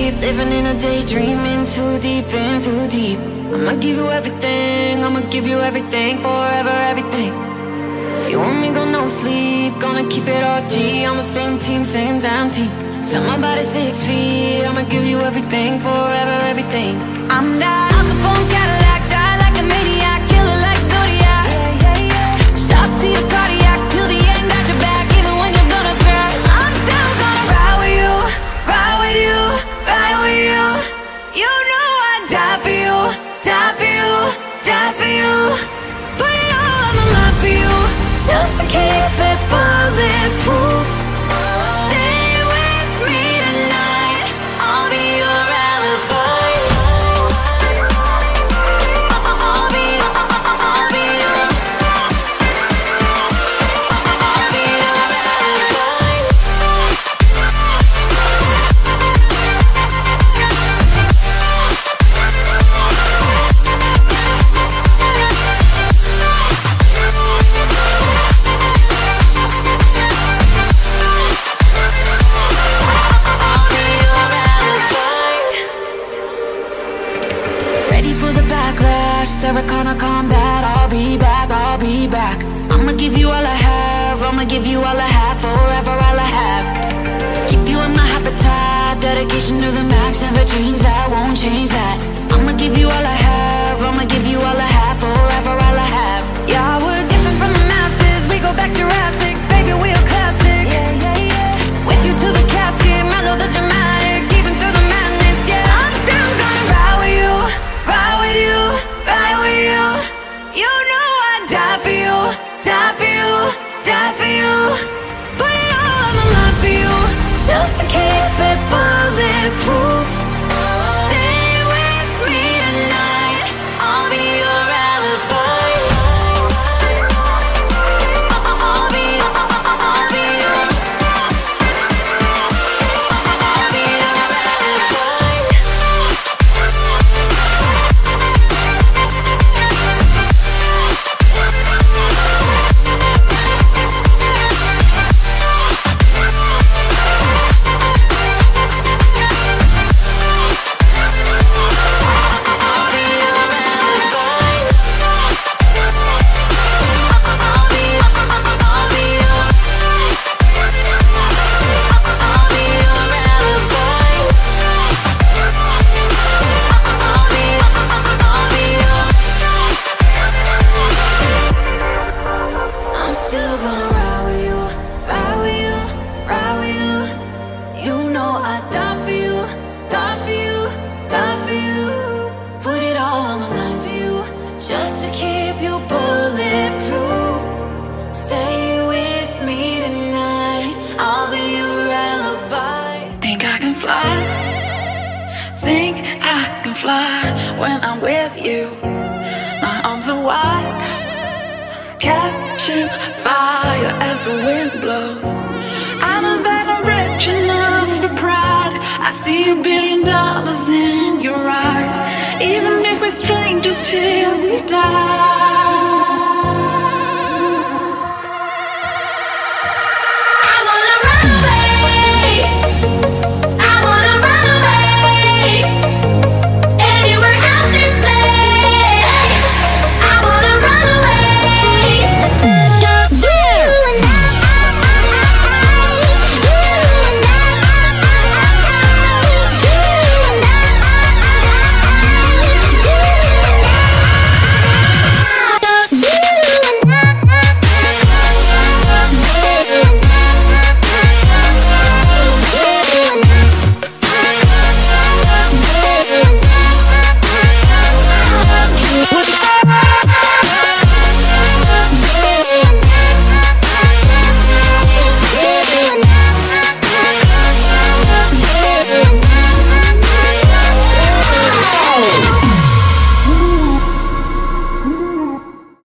sleep, living in a daydream, in too deep, in too deep. I'ma give you everything, I'ma give you everything, forever everything. You want me, go no sleep, gonna keep it all G, on the same team, same damn team. Set my body 6 feet, I'ma give you everything, forever everything. I'm that out the phone Cadillac, drive like a maniac, killer like Zodiac. Yeah, yeah, yeah. Shot to your cardiac, till the end, got your back, even when you're gonna crash. I'm still gonna ride with you, ride with you, ride with you. You know I'd die for you, die for you, die for you. Put it all on the line for you, just to keep it bulletproof. Stay with me tonight, I'll be your alibi. I'll be your alibi. Ready for the backlash, Sarah Connor combat. I'll be back, I'll be back. I'ma give you all I have, I'ma give you all I have, forever all I have. Keep you in my habitat, dedication to the max, never change that, won't change that. I'ma give you all I have, I'ma give you all I have, forever all I have. Yeah, we're different from the masses, we go back Jurassic, baby we are classic. Yeah, yeah, yeah. With you to the casket, mellow the dramatic, even through the madness. Yeah, I'm still gonna ride with you, ride with you, ride with you. You know I'd die for you, die for you, die for you. Put it all on the line for you, just to keep it bulletproof. Stay with me tonight, I'll be your alibi. I'll be your alibi. I'm still gonna ride with you, ride with you, ride with you. You know I'd die for you, die for you, die for you. Put it all on the line for you, just to keep you bulletproof. Stay with me tonight, I'll be your alibi. Think I can fly, think I can fly when I'm with you. My arms are wide, catching fire as the wind blows. I know that I'm rich enough for pride. I see $1 billion in your eyes, even if we're strangers till we die.